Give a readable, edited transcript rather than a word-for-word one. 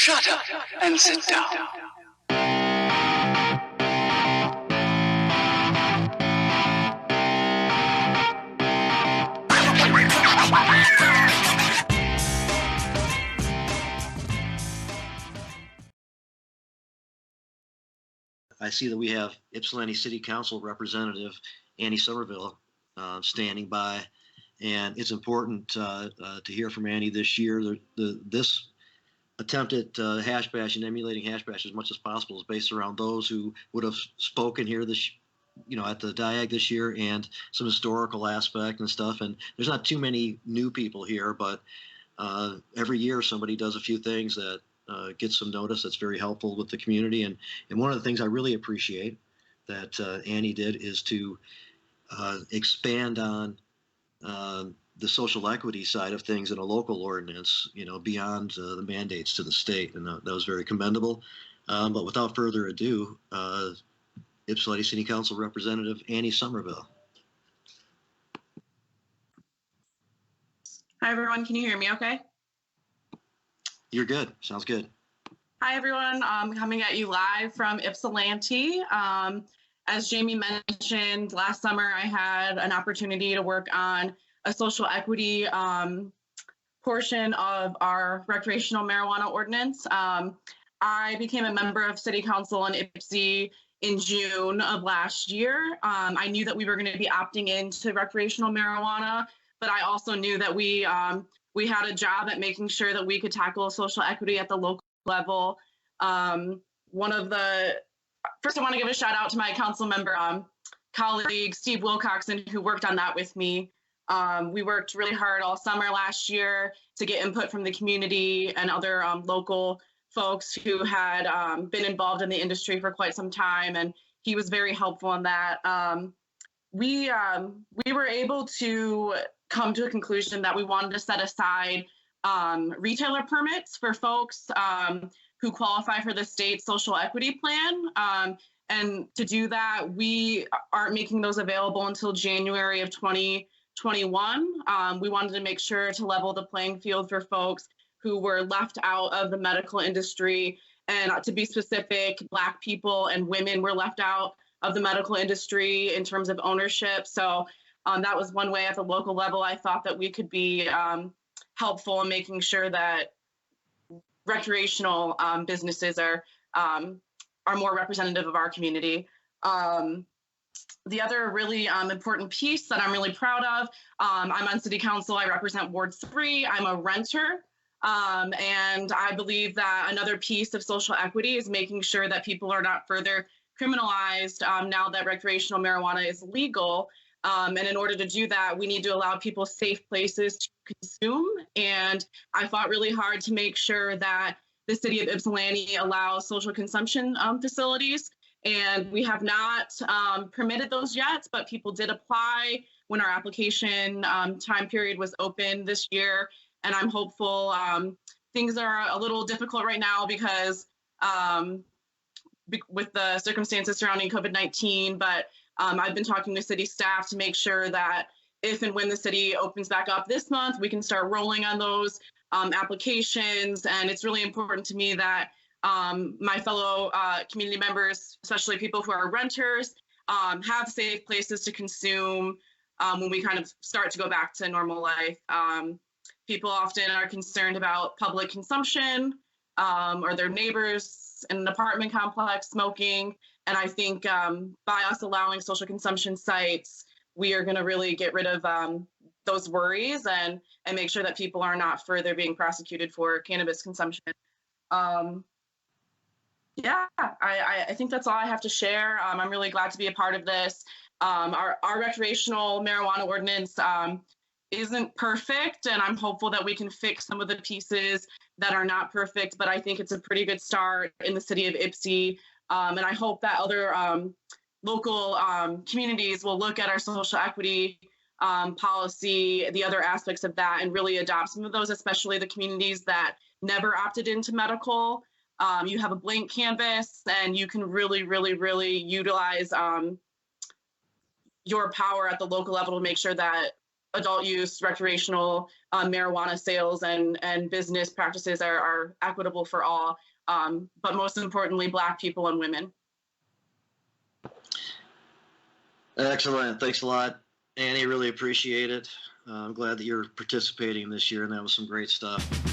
Shut up and sit down. I see that we have Ypsilanti City Council Representative Annie Somerville standing by, and it's important to hear from Annie this year. This attempt at hash bash and emulating hash bash as much as possible is based around those who would have spoken here this, at the Diag this year, and some historical aspect and stuff. And there's not too many new people here, but every year somebody does a few things that get some notice that's very helpful with the community. And one of the things I really appreciate that Annie did is to expand on the social equity side of things in a local ordinance, beyond the mandates to the state. And that was very commendable. But without further ado, Ypsilanti City Council Representative Annie Somerville. Hi, everyone. Can you hear me okay? You're good. Sounds good. Hi, everyone. I'm coming at you live from Ypsilanti. As Jamie mentioned, last summer I had an opportunity to work on a social equity portion of our recreational marijuana ordinance. I became a member of City Council in Ypsi in June of last year. I knew that we were going to be opting into recreational marijuana, but I also knew that we had a job at making sure that we could tackle social equity at the local level. First I want to give a shout out to my council member colleague, Steve Wilcoxon, who worked on that with me. We worked really hard all summer last year to get input from the community and other local folks who had been involved in the industry for quite some time, and he was very helpful in that. We were able to come to a conclusion that we wanted to set aside retailer permits for folks who qualify for the state social equity plan. And to do that, we aren't making those available until January of 2021. We wanted to make sure to level the playing field for folks who were left out of the medical industry. And to be specific, Black people and women were left out of the medical industry in terms of ownership. So that was one way at the local level I thought that we could be helpful in making sure that recreational businesses are more representative of our community. The other really important piece that I'm really proud of, I'm on City Council, I represent Ward 3, I'm a renter, and I believe that another piece of social equity is making sure that people are not further criminalized now that recreational marijuana is legal. And in order to do that, we need to allow people safe places to consume. And I fought really hard to make sure that the city of Ypsilanti allows social consumption facilities. And we have not permitted those yet, but people did apply when our application time period was open this year. And I'm hopeful. Things are a little difficult right now because with the circumstances surrounding COVID-19, but I've been talking to city staff to make sure that if and when the city opens back up this month, we can start rolling on those applications. And it's really important to me that my fellow community members, especially people who are renters, have safe places to consume when we kind of start to go back to normal life. People often are concerned about public consumption or their neighbors in an apartment complex smoking. And I think by us allowing social consumption sites, we are going to really get rid of those worries and make sure that people are not further being prosecuted for cannabis consumption. Yeah, I think that's all I have to share. I'm really glad to be a part of this. Our recreational marijuana ordinance isn't perfect, and I'm hopeful that we can fix some of the pieces that are not perfect, but I think it's a pretty good start in the city of Ypsi. And I hope that other local communities will look at our social equity policy, the other aspects of that, and really adopt some of those, especially the communities that never opted into medical. You have a blank canvas, and you can really, really, really utilize your power at the local level to make sure that adult use, recreational marijuana sales and business practices are equitable for all, but most importantly, Black people and women. Excellent. Thanks a lot, Annie. Really appreciate it. I'm glad that you're participating this year, and that was some great stuff.